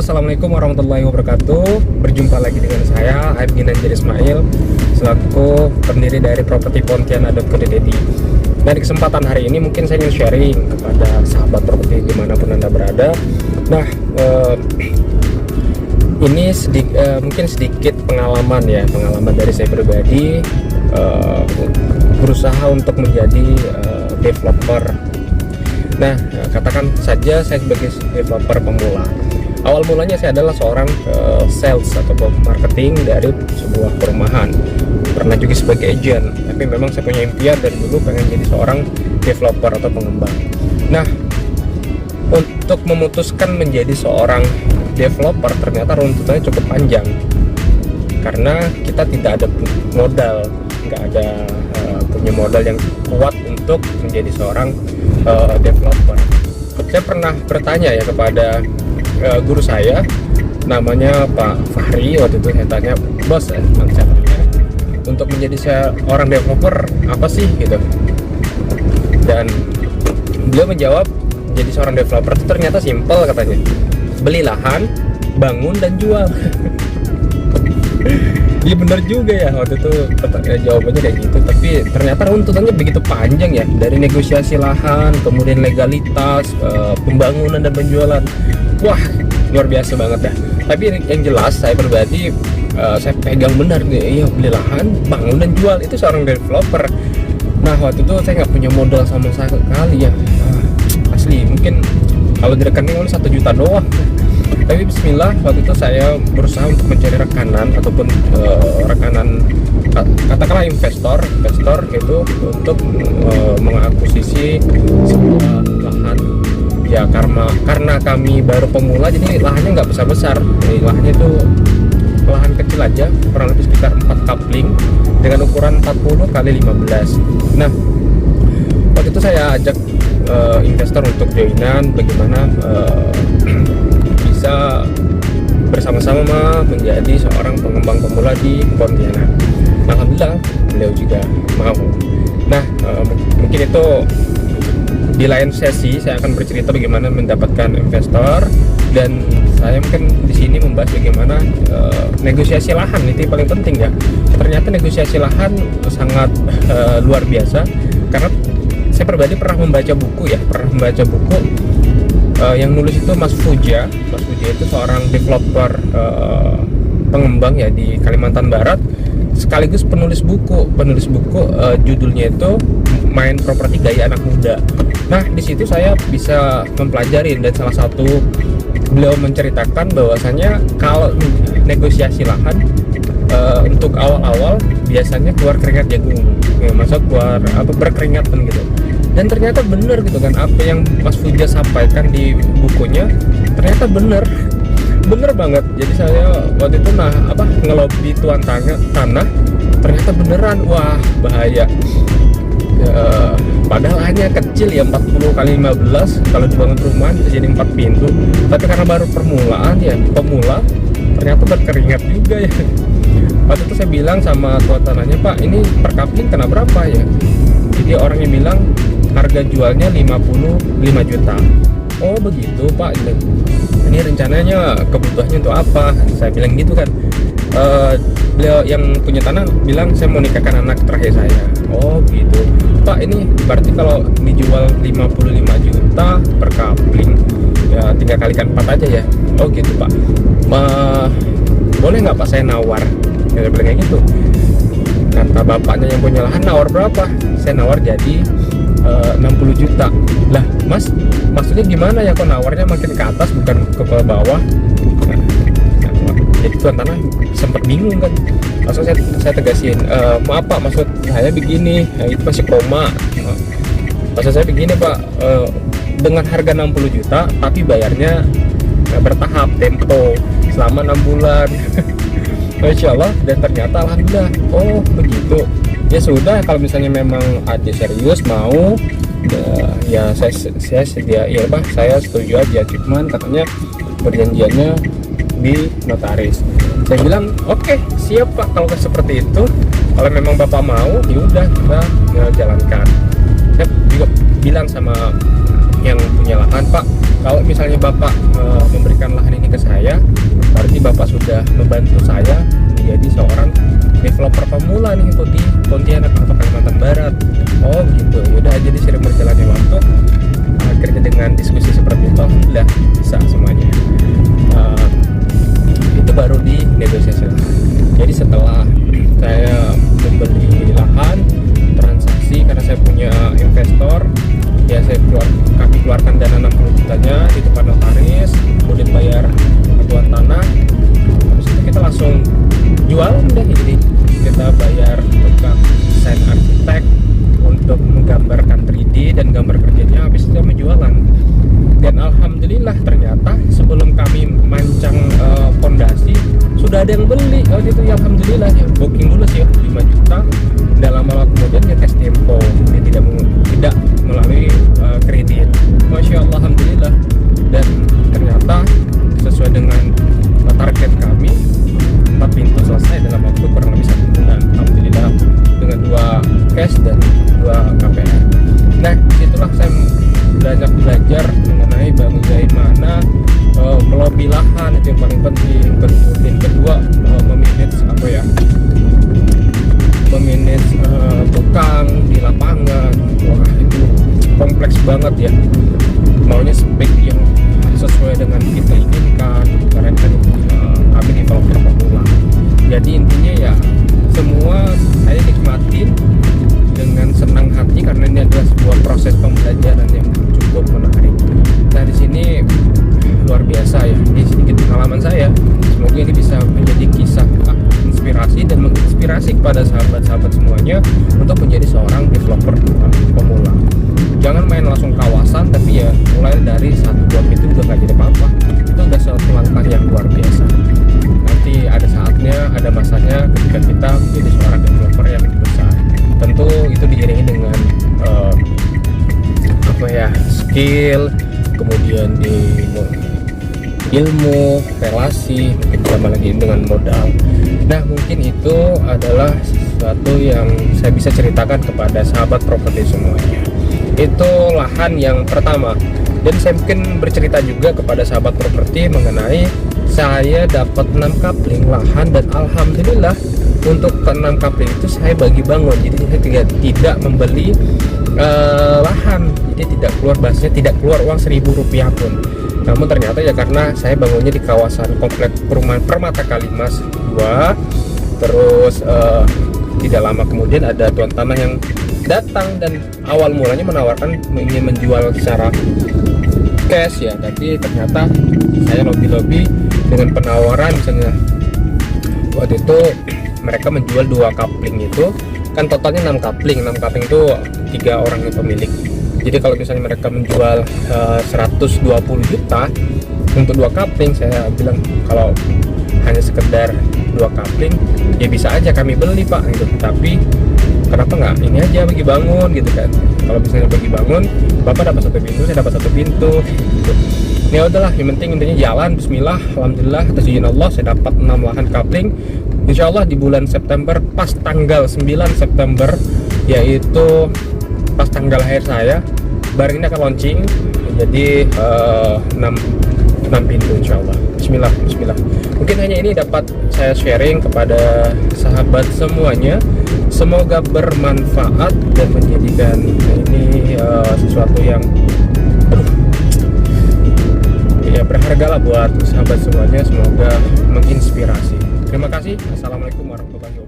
assalamualaikum warahmatullahi wabarakatuh. Berjumpa lagi dengan saya, Aib Ginanjar Ismail, selaku pendiri dari propertipontianak.co.id. Nah, di kesempatan hari ini mungkin saya ingin sharing kepada sahabat properti dimanapun Anda berada. Nah, ini mungkin sedikit pengalaman dari saya pribadi, berusaha untuk menjadi developer. Nah, katakan saja saya sebagai developer pemula. Awal mulanya saya adalah seorang sales atau marketing dari sebuah perumahan. Pernah juga sebagai agent, tapi memang saya punya impian dari dulu pengen jadi seorang developer atau pengembang. Nah, untuk memutuskan menjadi seorang developer ternyata runtutannya cukup panjang, karena kita tidak ada modal, nggak ada punya modal yang kuat untuk menjadi seorang developer. Saya pernah bertanya ya kepada guru saya, namanya Pak Fahri. Waktu itu saya tanya, bos, untuk menjadi seorang developer apa sih gitu, dan beliau menjawab, jadi seorang developer itu ternyata simpel katanya, beli lahan, bangun dan jual. Iya benar juga ya, waktu itu jawabannya kayak gitu. Tapi ternyata runtutannya begitu panjang ya, dari negosiasi lahan, kemudian legalitas, pembangunan dan penjualan. Wah, luar biasa banget ya. Tapi yang jelas saya pribadi, saya pegang benar nih, iya, beli lahan, bangun dan jual, itu seorang developer. Nah, waktu itu saya nggak punya modal sama sekali ya, asli. Mungkin kalau di rekening oleh 1 juta doang. Tapi bismillah, waktu itu saya berusaha untuk mencari rekanan ataupun rekanan, katakanlah investor itu, untuk mengakuisisi sebuah lahan ya. Karena kami baru pemula, jadi lahannya nggak besar-besar. Jadi lahannya itu lahan kecil aja, kurang lebih sekitar 4 coupling dengan ukuran 40 kali 15. Nah, waktu itu saya ajak investor untuk joinan, bagaimana bisa bersama-sama menjadi seorang pengembang pemula di Pontianak. Alhamdulillah beliau juga mau. Nah, mungkin itu di lain sesi saya akan bercerita bagaimana mendapatkan investor, dan saya mungkin di sini membahas bagaimana negosiasi lahan. Itu yang paling penting ya. Ternyata negosiasi lahan sangat luar biasa, karena saya pribadi pernah membaca buku yang nulis itu Mas Fuja itu seorang developer pengembang ya di Kalimantan Barat, sekaligus penulis buku judulnya itu Main Properti Gaya Anak Muda. Nah, di situ saya bisa mempelajari, dan salah satu beliau menceritakan bahwasanya kalau negosiasi lahan untuk awal-awal biasanya keluar keringat jagung, ya, keluar berkeringatan gitu. Dan ternyata benar gitu kan, apa yang Mas Fuja sampaikan di bukunya ternyata benar banget. Jadi saya waktu itu ngelobi tuan tanah, ternyata beneran, wah bahaya. Padahal hanya kecil ya, 40 kali 15, kalau dibangun perumahan bisa jadi 4 pintu. Tapi karena baru pemula, ternyata berkeringat juga ya. Waktu itu saya bilang sama tuan tanahnya, Pak, ini per coupling kena berapa ya? Jadi orangnya bilang harga jualnya 55 juta. Oh begitu Pak, ini rencananya kebutuhannya untuk apa? Saya bilang gitu kan. Beliau yang punya tanah bilang, saya mau nikahkan anak terakhir saya. Oh gitu Pak, ini berarti kalau dijual 55 juta per coupling, ya tinggal kalikan 4 aja ya. Oh gitu Pak, boleh nggak Pak saya nawar? Saya bilang kayak gitu. Kata bapaknya yang punya lahan, nawar berapa? Saya nawar jadi 60 juta. Lah Mas, maksudnya gimana ya, kok nawarnya makin ke atas bukan ke bawah? Jadi tuan tanah sempat bingung kan. Langsung saya tegasin, maaf Pak, maksud saya begini. Nah, itu masih koma. Maksud saya begini Pak, dengan harga 60 juta tapi bayarnya bertahap, tempo selama 6 bulan. Masya Allah. Dan ternyata alhamdulillah, oh begitu. Ya sudah, kalau misalnya memang ada serius mau, ya saya sedia, ya Pak, saya setuju aja. Cuman katanya perjanjiannya di notaris. Saya bilang oke, siap Pak, kalau seperti itu, kalau memang Bapak mau, ya udah kita jalankan. Saya juga bilang sama yang punya lahan, Pak, Kalau misalnya Bapak memberikan lahan ini ke saya, berarti Bapak sudah membantu saya menjadi seorang developer pemula nih untuk di Pontianak atau Kalimantan Barat. Oh gitu, yaudah. Jadi sering berjalannya waktu, akhirnya dengan diskusi seperti itu, alhamdulillah bisa semuanya. Itu baru di negosiasi lahan. Jadi setelah saya membeli lahan, transaksi karena saya punya investor, ya kami keluarkan dana 60 jutanya di depan notaris, kemudian bayar satuan tanah, habis itu kita langsung jual udah. Jadi kita bayar tukang desain arsitek untuk menggambarkan 3D dan gambar kerjanya, habis itu kami jualan. Dan alhamdulillah ternyata sebelum kami mancang fondasi sudah ada yang beli. Oh gitu ya, alhamdulillah ya. Booking dulu sih 5 juta. Dalam waktu kemudian dia tes tempo, dia tidak melalui kredit. Masya Allah, alhamdulillah. Dan ternyata sesuai dengan target kami, 4 pintu selesai dalam waktu kurang lebih 1 bulan. Alhamdulillah, dengan 2 cash dan 2 KPR. Nah, disitulah saya banyak belajar mengenai bagaimana melobi lahan, itu yang paling penting. Kemudian kedua, memanage tukang di lapangan. Wah, itu kompleks banget ya, maunya spek yang sesuai dengan kita inginkan, karena kan kami developer pemula. Jadi intinya ya semua saya nikmatin dengan senang hati karena ini adalah sebuah proses pembelajaran yang cukup menarik. Nah, di sini luar biasa ya, ini sedikit pengalaman saya. Semoga ini bisa menjadi kisah inspirasi dan menginspirasi kepada sahabat-sahabat semuanya untuk menjadi seorang developer pemula. Jangan main langsung kawasan, tapi ya mulai dari 1-2 pintu udah gak jadi apa-apa. Itu udah suatu langkah yang luar biasa. Nanti ada saatnya, ada masanya ketika kita menjadi seorang developer yang besar. Tentu itu diiringi dengan skill, kemudian di ilmu, relasi, mungkin tambah lagi dengan modal. Nah, mungkin itu adalah sesuatu yang saya bisa ceritakan kepada sahabat properti semuanya. Itu lahan yang pertama. Dan saya mungkin bercerita juga kepada sahabat properti mengenai saya dapat 6 kapling lahan, dan alhamdulillah untuk ke 6 kapling itu saya bagi bangun. Jadi saya tidak membeli lahan, jadi tidak keluar bahasanya, tidak keluar uang Rp1.000 pun. Namun ternyata ya karena saya bangunnya di kawasan komplek perumahan Permata Kalimas 2, terus tidak lama kemudian ada tuan tanah yang datang dan awal mulanya menawarkan ingin menjual secara cash ya, tapi ternyata saya lobby dengan penawaran. Misalnya waktu itu mereka menjual 2 kapling itu kan totalnya 6 kapling itu 3 orang yang pemilik. Jadi kalau misalnya mereka menjual 120 juta untuk 2 kapling, saya bilang kalau hanya sekedar 2 kapling ya bisa aja kami beli Pak gitu. Tapi kenapa nggak ini aja bagi bangun gitu kan? Kalau misalnya bagi bangun, Bapak dapat 1 pintu, saya dapat 1 pintu gitu. Ya udahlah, yang penting intinya jalan. Bismillah, alhamdulillah atas izin Allah saya dapat 6 lahan kapling. Insya Allah di bulan September, pas tanggal 9 September, yaitu pas tanggal lahir saya, barang ini akan launching. Jadi 6 pintu insya Allah. Bismillah. Mungkin hanya ini dapat saya sharing kepada sahabat semuanya. Semoga bermanfaat dan menjadikan ini sesuatu yang ya berharga lah buat sahabat semuanya. Semoga menginspirasi. Terima kasih. Assalamualaikum warahmatullahi wabarakatuh.